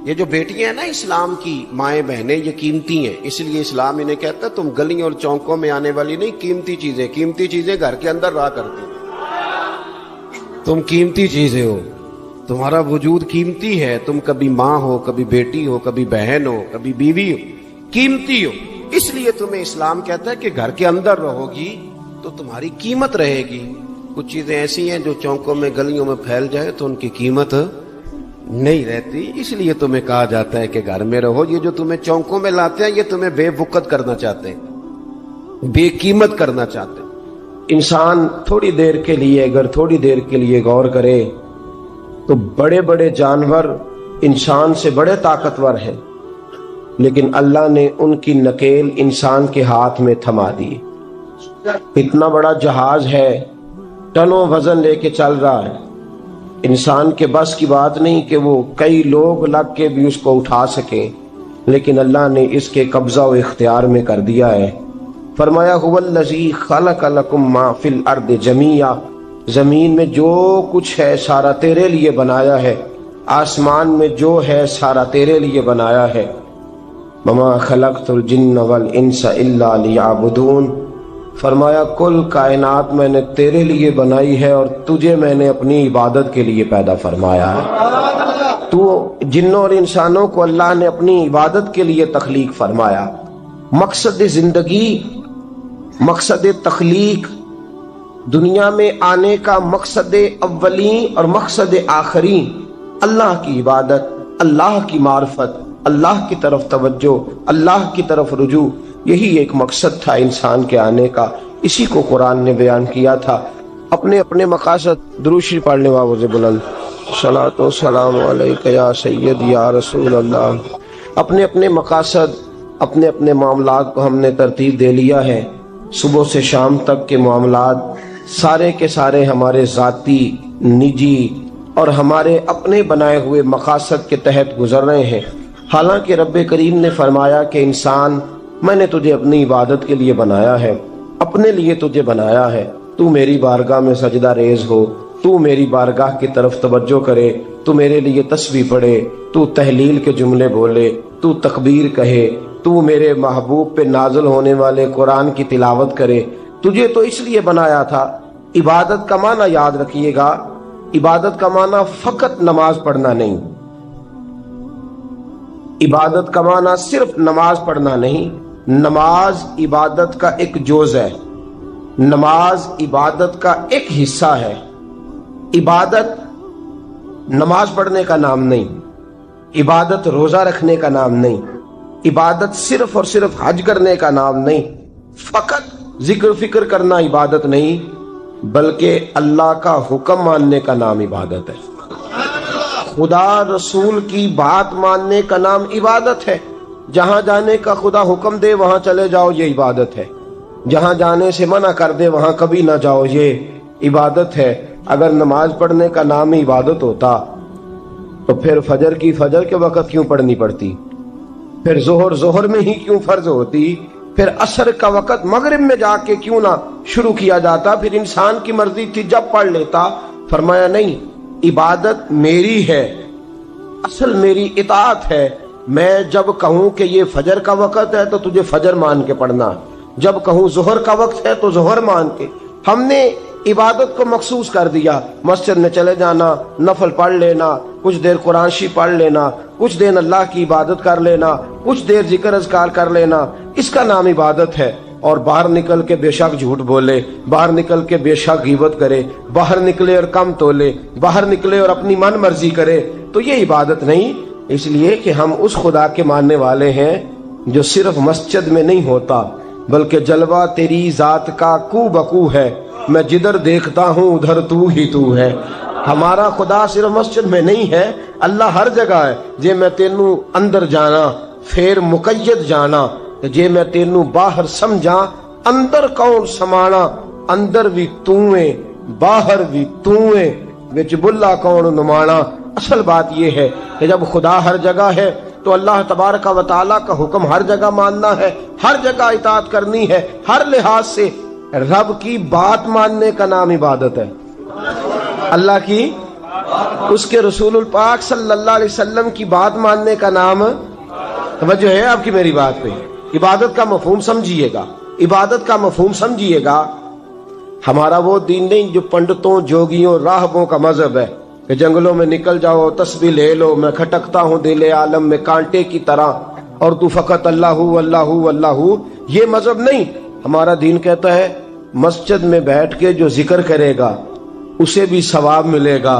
یہ جو بیٹیاں ہیں نا اسلام کی، مائیں بہنیں، یہ قیمتی ہیں. اس لیے اسلام انہیں کہتا ہے تم گلیوں اور چوکوں میں آنے والی نہیں، قیمتی چیزیں گھر کے اندر رہا کرتی. تم قیمتی چیزیں ہو، تمہارا وجود قیمتی ہے. تم کبھی ماں ہو، کبھی بیٹی ہو، کبھی بہن ہو، کبھی بیوی ہو، قیمتی ہو. اس لیے تمہیں اسلام کہتا ہے کہ گھر کے اندر رہو گی تو تمہاری قیمت رہے گی. کچھ چیزیں ایسی ہیں جو چوکوں میں گلیوں میں پھیل جائے تو ان کی قیمت نہیں رہتی. اس لیے تمہیں کہا جاتا ہے کہ گھر میں رہو. یہ جو تمہیں چوکوں میں لاتے ہیں یہ تمہیں بے وقت کرنا چاہتے ہیں، بے قیمت کرنا چاہتے ہیں. انسان تھوڑی دیر کے لیے، اگر تھوڑی دیر کے لیے غور کرے تو بڑے بڑے جانور انسان سے بڑے طاقتور ہیں، لیکن اللہ نے ان کی نکیل انسان کے ہاتھ میں تھما دی. اتنا بڑا جہاز ہے، ٹنوں وزن لے کے چل رہا ہے. انسان کے بس کی بات نہیں کہ وہ کئی لوگ لگ کے بھی اس کو اٹھا سکیں، لیکن اللہ نے اس کے قبضہ و اختیار میں کر دیا ہے. فرمایا هو الذی خلق لکم ما فی الارض جمیعا، زمین میں جو کچھ ہے سارا تیرے لیے بنایا ہے، آسمان میں جو ہے سارا تیرے لیے بنایا ہے. وما خلقت الجن والانس الا لیعبدون، فرمایا کل کائنات میں نے تیرے لیے بنائی ہے اور تجھے میں نے اپنی عبادت کے لیے پیدا فرمایا ہے. تو جنوں اور انسانوں کو اللہ نے اپنی عبادت کے لیے تخلیق فرمایا. مقصد زندگی، مقصد تخلیق، دنیا میں آنے کا مقصد اولین اور مقصد آخرین اللہ کی عبادت، اللہ کی معرفت، اللہ کی طرف توجہ، اللہ کی طرف رجوع. یہی ایک مقصد تھا انسان کے آنے کا. اسی کو قرآن نے بیان کیا تھا. اپنے اپنے مقاصد. درود شریف پڑھنے والے بلند صلاۃ و سلام علیک یا سید یا رسول اللہ. اپنے اپنے مقاصد، اپنے اپنے معاملات کو ہم نے ترتیب دے لیا ہے. صبح سے شام تک کے معاملات سارے کے سارے ہمارے ذاتی، نجی، اور ہمارے اپنے بنائے ہوئے مقاصد کے تحت گزر رہے ہیں۔ حالانکہ رب کریم نے فرمایا کہ انسان، میں نے تجھے اپنی عبادت کے لیے بنایا ہے، اپنے لیے تجھے بنایا ہے، تو میری بارگاہ میں سجدہ ریز ہو، تو میری بارگاہ کی طرف توجہ کرے، تو میرے لیے تسبیح پڑھے، تو تحلیل کے جملے بولے، تو تکبیر کہے، تو میرے محبوب پہ نازل ہونے والے قرآن کی تلاوت کرے۔ تجھے تو اس لیے بنایا تھا۔ عبادت کا معنی یاد رکھیے گا، عبادت کا معنی فقط نماز پڑھنا نہیں، عبادت کا معنی صرف نماز پڑھنا نہیں، نماز عبادت کا ایک جز ہے، نماز عبادت کا ایک حصہ ہے۔ عبادت نماز پڑھنے کا نام نہیں، عبادت روزہ رکھنے کا نام نہیں، عبادت صرف اور صرف حج کرنے کا نام نہیں، فقط ذکر فکر کرنا عبادت نہیں، بلکہ اللہ کا حکم ماننے کا نام عبادت ہے۔ خدا رسول کی بات ماننے کا نام عبادت ہے۔ جہاں جانے کا خدا حکم دے وہاں چلے جاؤ، یہ عبادت ہے۔ جہاں جانے سے منع کر دے وہاں کبھی نہ جاؤ، یہ عبادت ہے۔ اگر نماز پڑھنے کا نام ہی عبادت ہوتا تو پھر فجر کی فجر کے وقت کیوں پڑھنی پڑتی، پھر ظہر میں ہی کیوں فرض ہوتی، پھر عصر کا وقت مغرب میں جا کے کیوں نہ شروع کیا جاتا، پھر انسان کی مرضی تھی جب پڑھ لیتا۔ فرمایا نہیں، عبادت میری ہے، اصل میری اطاعت ہے۔ میں جب کہوں کہ یہ فجر کا وقت ہے تو تجھے فجر مان کے پڑھنا، جب کہوں ظہر کا وقت ہے تو ظہر مان کے۔ ہم نے عبادت کو مخصوص کر دیا، مسجد میں چلے جانا، نفل پڑھ لینا، کچھ دیر قرآن شریف پڑھ لینا، کچھ دیر اللہ کی عبادت کر لینا، کچھ دیر ذکر اذکار کر لینا، اس کا نام عبادت ہے۔ اور باہر نکل کے بے شک جھوٹ بولے، باہر نکل کے بے شک غیبت کرے، باہر نکلے اور کم تولے، باہر نکلے اور اپنی من مرضی کرے، تو یہ عبادت نہیں۔ اس لیے کہ ہم اس خدا کے ماننے والے ہیں جو صرف مسجد میں نہیں ہوتا، بلکہ جلوہ تیری ذات کا کو بکو ہے، میں جدھر دیکھتا ہوں ادھر تو ہی تو ہے۔ ہمارا خدا صرف مسجد میں نہیں ہے، اللہ ہر جگہ ہے۔ جے میں تینوں اندر جانا پھر مقید جانا، جے میں تینوں باہر سمجھا اندر کون سمانا، اندر بھی تویں باہر بھی تویں وچ بلا کون نمانا۔ اصل بات یہ ہے کہ جب خدا ہر جگہ ہے تو اللہ تبارک و تعالیٰ کا حکم ہر جگہ ماننا ہے، ہر جگہ اطاعت کرنی ہے، ہر لحاظ سے۔ رب کی بات ماننے کا نام عبادت ہے، اللہ کی، اس کے رسول الپاک صلی اللہ علیہ وسلم کی بات ماننے کا نام، توجہ ہے آپ کی میری بات پہ؟ عبادت کا مفہوم سمجھیے گا، عبادت کا مفہوم سمجھیے گا۔ ہمارا وہ دین نہیں جو پنڈتوں، جوگیوں، راہبوں کا مذہب ہے کہ جنگلوں میں نکل جاؤ، تسبیح لے لو، میں کھٹکتا ہوں دل عالم میں کانٹے کی طرح، اور تو فقط اللہ اللہ اللہ۔ یہ مذہب نہیں۔ ہمارا دین کہتا ہے مسجد میں بیٹھ کے جو ذکر کرے گا اسے بھی ثواب ملے گا،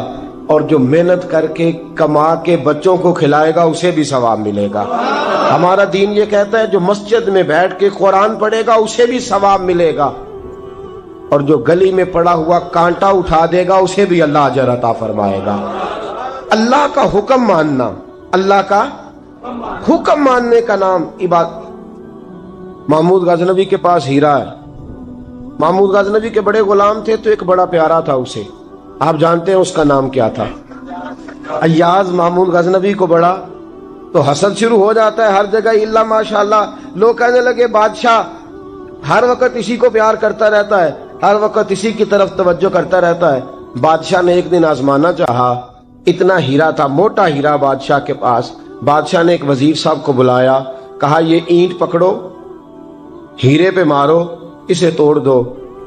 اور جو محنت کر کے کما کے بچوں کو کھلائے گا اسے بھی ثواب ملے گا۔ ہمارا دین یہ کہتا ہے جو مسجد میں بیٹھ کے قرآن پڑھے گا اسے بھی ثواب ملے گا، اور جو گلی میں پڑا ہوا کانٹا اٹھا دے گا اسے بھی اللہ اجر عطا فرمائے گا۔ اللہ کا حکم ماننا، اللہ کا حکم ماننے کا نام عبادت۔ محمود غزنوی کے پاس ہیرا ہے، محمود غزنوی کے بڑے غلام تھے تو ایک بڑا پیارا تھا اسے، آپ جانتے ہیں اس کا نام کیا تھا؟ ایاز محمود غزنوی کو بڑا تو حسد شروع ہو جاتا ہے ہر جگہ، اللہ ماشاءاللہ۔ لوگ کہنے لگے بادشاہ ہر وقت اسی کو پیار کرتا رہتا ہے، ہر وقت اسی کی طرف توجہ کرتا رہتا ہے۔ بادشاہ نے ایک دن آزمانا چاہا، اتنا ہیرا تھا، موٹا ہیرا بادشاہ کے پاس۔ بادشاہ نے ایک وزیر صاحب کو بلایا، کہا یہ اینٹ پکڑو، ہیرے پہ مارو، اسے توڑ دو۔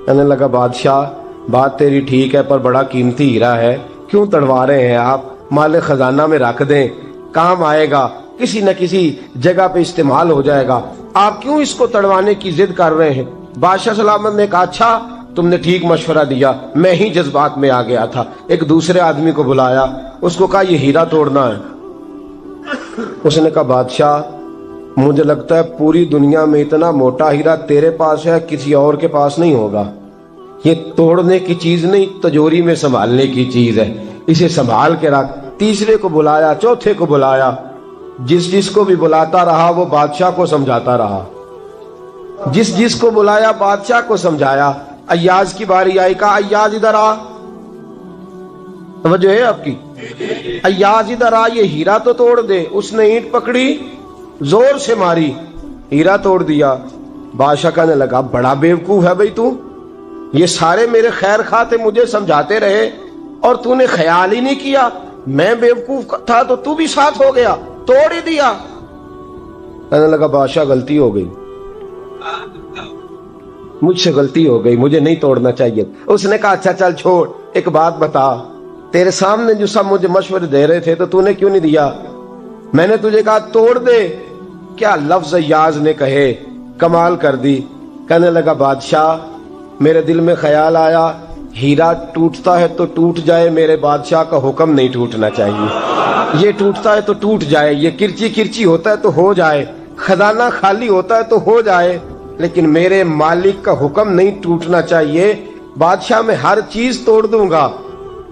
کہنے لگا بادشاہ بات تیری ٹھیک ہے پر بڑا قیمتی ہیرا ہے، کیوں تڑوا رہے ہیں آپ؟ مال خزانہ میں رکھ دیں، کام آئے گا، کسی نہ کسی جگہ پہ استعمال ہو جائے گا، آپ کیوں اس کو تڑوانے کی ضد کر رہے ہیں؟ بادشاہ سلامت نے کہا اچھا تم نے ٹھیک مشورہ دیا، میں ہی جذبات میں آ گیا تھا۔ ایک دوسرے آدمی کو بلایا، اس کو کہا یہ ہیرا توڑنا ہے۔ اس نے کہا بادشاہ مجھے لگتا ہے پوری دنیا میں اتنا موٹا ہیرا تیرے پاس ہے، کسی اور کے پاس نہیں ہوگا، یہ توڑنے کی چیز نہیں تجوری میں سنبھالنے کی چیز ہے، اسے سنبھال کے رکھ۔ تیسرے کو بلایا، چوتھے کو بلایا، جس کو بھی بلاتا رہا وہ بادشاہ کو سمجھاتا رہا، جس کو بلایا بادشاہ کو سمجھایا۔ ایاز کی باری آئی، کہا ایاز ادھر آ۔ توجہ ہے آپ کی؟ ایاز ادھر آ، یہ ہیرا تو توڑ دے. اس نے اینٹ پکڑی، زور سے ماری، ہیرا توڑ دیا. بادشاہ کہنے لگا بڑا بیوقوف ہے بھائی تو، یہ سارے میرے خیر خواہ تھے، مجھے سمجھاتے رہے اور تو نے خیال ہی نہیں کیا. میں بیوقوف تھا تو بھی ساتھ ہو گیا، توڑ ہی دیا. کہنے لگا بادشاہ غلطی ہو گئی، مجھ سے غلطی ہو گئی، مجھے نہیں توڑنا چاہیے. اس نے کہا اچھا چل چھوڑ، ایک بات بتا، تیرے سامنے جو سب مجھے مشورے دے رہے تھے تو نے کیوں نہیں دیا؟ میں نے تجھے کہا توڑ دے. کیا لفظ ایاز نے کہے، کمال کر دی. کہنے لگا بادشاہ میرے دل میں خیال آیا ہیرا ٹوٹتا ہے تو ٹوٹ جائے، میرے بادشاہ کا حکم نہیں ٹوٹنا چاہیے. یہ ٹوٹتا ہے تو ٹوٹ جائے، یہ کرچی کرچی ہوتا ہے تو ہو جائے، خزانہ خالی ہوتا ہے تو ہو جائے، لیکن میرے مالک کا حکم نہیں ٹوٹنا چاہیے. بادشاہ میں ہر چیز توڑ دوں گا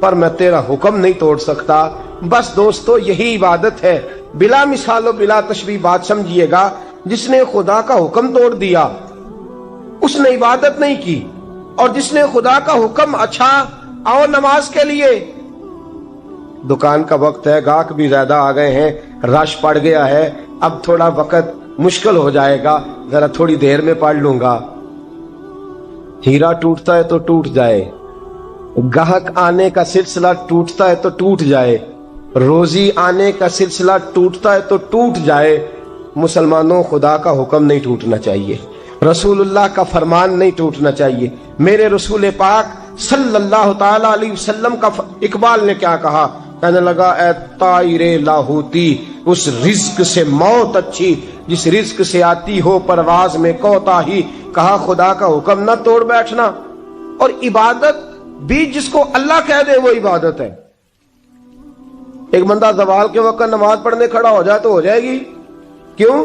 پر میں تیرا حکم نہیں توڑ سکتا. بس دوستو یہی عبادت ہے، بلا مثال و بلا تشبیہ بات سمجھیے گا. جس نے خدا کا حکم توڑ دیا اس نے عبادت نہیں کی، اور جس نے خدا کا حکم اچھا آؤ نماز کے لیے. دکان کا وقت ہے، گاہک بھی زیادہ آ گئے ہیں، رش پڑ گیا ہے، اب تھوڑا وقت مشکل ہو جائے گا، ذرا تھوڑی دیر میں پڑھ لوں گا. ہیرا ٹوٹتا ہے تو ٹوٹ جائے، گاہک آنے کا سلسلہ ٹوٹتا ہے تو ٹوٹ جائے، روزی آنے کا سلسلہ ٹوٹتا ہے تو ٹوٹ جائے. مسلمانوں خدا کا حکم نہیں ٹوٹنا چاہیے، رسول اللہ کا فرمان نہیں ٹوٹنا چاہیے. میرے رسول پاک صلی اللہ تعالی علیہ وسلم کا اقبال نے کیا کہا؟ کہنے لگا اے طائر لاہوتی، اس رزق سے موت اچھی جس رزق سے آتی ہو پرواز میں کوتاہی. کہا خدا کا حکم نہ توڑ بیٹھنا. اور عبادت بھی جس کو اللہ کہہ دے وہ عبادت ہے. ایک بندہ زوال کے وقت نماز پڑھنے کھڑا ہو جائے تو ہو جائے گی، کیوں؟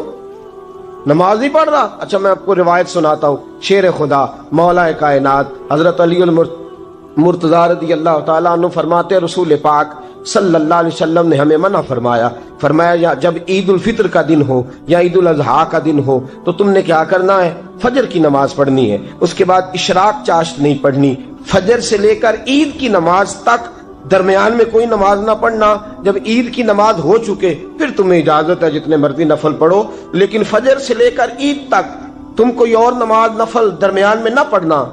نماز نہیں پڑھ رہا. اچھا میں آپ کو روایت سناتا ہوں، شیر خدا مولا کائنات حضرت علی المرتضی رضی اللہ تعالیٰ عنہ فرماتے رسول پاک صلی اللہ علیہ وسلم نے ہمیں منع فرمایا یا جب عید الفطر کا دن ہو یا عید الاضحیٰ کا دن ہو تو تم نے کیا کرنا ہے؟ فجر کی نماز پڑھنی ہے، اس کے بعد اشراق چاشت نہیں پڑھنی، فجر سے لے کر عید کی نماز تک درمیان میں کوئی نماز نہ پڑھنا. جب عید کی نماز ہو چکے پھر تمہیں اجازت ہے جتنے مرضی نفل پڑھو، لیکن فجر سے لے کر عید تک تم کوئی اور نماز نفل درمیان میں نہ پڑھنا.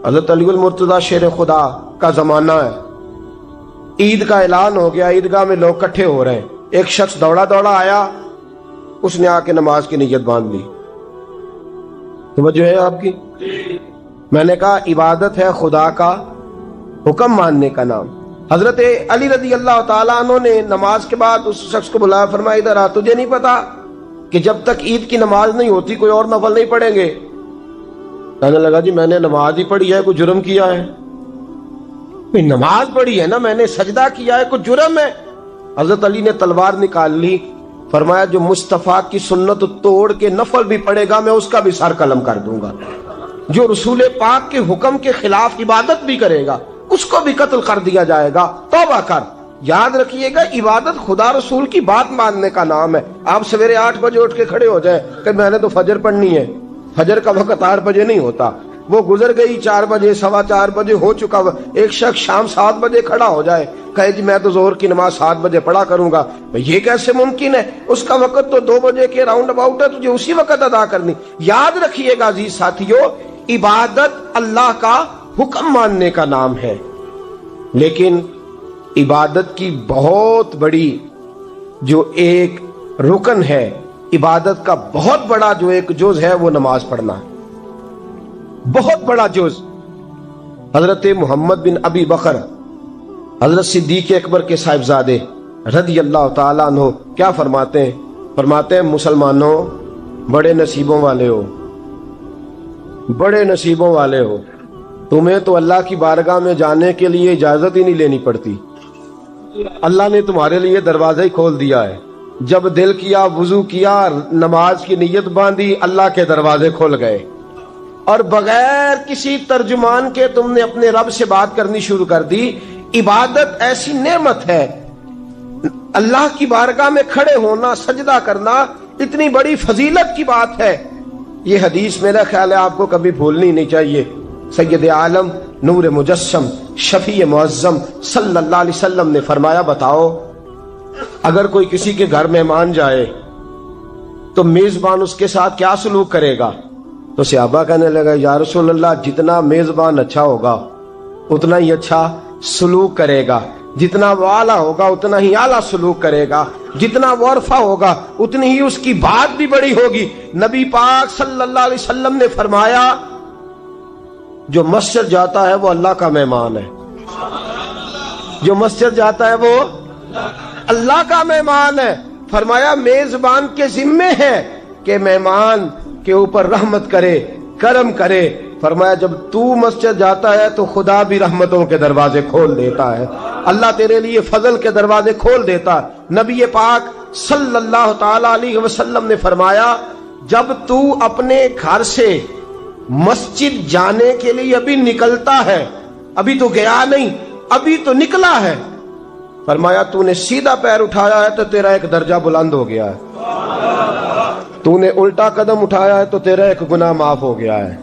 حضرت علی المرتضی شیر خدا کا زمانہ ہے، عید کا اعلان ہو گیا، عیدگاہ میں لوگ کٹھے ہو رہے ہیں. ایک شخص دوڑا آیا، اس نے آ کے نماز کی نیت باندھ لی. توجہ ہے آپ کی؟ میں نے کہا عبادت ہے خدا کا حکم ماننے کا نام. حضرت علی رضی اللہ تعالیٰ عنہ نے نماز کے بعد اس شخص کو بلایا، فرمایا ادھر آ، تجھے نہیں پتا کہ جب تک عید کی نماز نہیں ہوتی کوئی اور نفل نہیں پڑھیں گے؟ کہنے لگا جی میں نے نماز ہی پڑھی ہے، کوئی جرم کیا ہے؟ نماز پڑھی ہے نا، میں نے سجدہ کیا ہے، کوئی جرم ہے؟ حضرت علی نے تلوار نکال لی، فرمایا جو مصطفیٰ کی سنت توڑ کے نفل بھی پڑھے گا میں اس کا بھی سر قلم کر دوں گا، جو رسول پاک کے حکم کے خلاف عبادت بھی کرے گا اس کو بھی قتل کر دیا جائے گا. توبہ کر. یاد رکھیے گا عبادت خدا رسول کی بات ماننے کا نام ہے. آپ سویرے 8 بجے اٹھ کے کھڑے ہو جائیں کہ میں نے تو فجر پڑھنی ہے، فجر کا وقت 8 بجے نہیں ہوتا، وہ گزر گئی 4 بجے، 4:15 بجے ہو چکا. ایک شخص شام 7 بجے کھڑا ہو جائے کہے جی میں تو ظہر کی نماز 7 بجے پڑھا کروں گا، یہ کیسے ممکن ہے؟ اس کا وقت تو 2 بجے کے راؤنڈ اباؤٹ ہے، تجھے اسی وقت ادا کرنی. یاد رکھیے گا عزیز ساتھیو، عبادت اللہ کا حکم ماننے کا نام ہے، لیکن عبادت کی بہت بڑی جو ایک رکن ہے، عبادت کا بہت بڑا جو ایک جز ہے وہ نماز پڑھنا ہے، بہت بڑا جز. حضرت محمد بن ابی بکر حضرت صدیق اکبر کے صاحبزادے رضی اللہ تعالیٰ عنہ کیا فرماتے ہیں مسلمانوں بڑے نصیبوں والے ہو، بڑے نصیبوں والے ہو، تمہیں تو اللہ کی بارگاہ میں جانے کے لیے اجازت ہی نہیں لینی پڑتی، اللہ نے تمہارے لیے دروازہ ہی کھول دیا ہے. جب دل کیا، وضو کیا، نماز کی نیت باندھی، اللہ کے دروازے کھل گئے، اور بغیر کسی ترجمان کے تم نے اپنے رب سے بات کرنی شروع کر دی. عبادت ایسی نعمت ہے، اللہ کی بارگاہ میں کھڑے ہونا، سجدہ کرنا اتنی بڑی فضیلت کی بات ہے. یہ حدیث میرا خیال ہے آپ کو کبھی بھولنی نہیں چاہیے. سید عالم نور مجسم شفیع معظم صلی اللہ علیہ وسلم نے فرمایا بتاؤ اگر کوئی کسی کے گھر مہمان جائے تو میزبان اس کے ساتھ کیا سلوک کرے گا؟ تو صحابہ کہنے لگا یا رسول اللہ جتنا میزبان اچھا ہوگا اتنا ہی اچھا سلوک کرے گا، جتنا وہ اعلیٰ ہوگا اتنا ہی اعلیٰ سلوک کرے گا، جتنا وہ عرفہ ہوگا اتنی ہی اس کی بات بھی بڑی ہوگی۔ نبی پاک صلی اللہ علیہ وسلم نے فرمایا جو مسجد جاتا ہے وہ اللہ کا مہمان ہے، جو مسجد جاتا ہے وہ اللہ کا مہمان ہے۔ فرمایا میزبان کے ذمے ہے کہ مہمان کے اوپر رحمت کرے، کرم کرے۔ فرمایا جب تو مسجد جاتا ہے تو خدا بھی رحمتوں کے دروازے کھول دیتا ہے، اللہ تیرے لیے فضل کے دروازے کھول دیتا ہے۔ نبی پاک صلی اللہ تعالی علیہ وسلم نے فرمایا جب تو اپنے گھر سے مسجد جانے کے لیے ابھی نکلتا ہے، ابھی تو گیا نہیں، ابھی تو نکلا ہے، فرمایا تو نے سیدھا پیر اٹھایا ہے تو تیرا ایک درجہ بلند ہو گیا ہے، تو نے الٹا قدم اٹھایا ہے تو تیرا ایک گناہ معاف ہو گیا ہے۔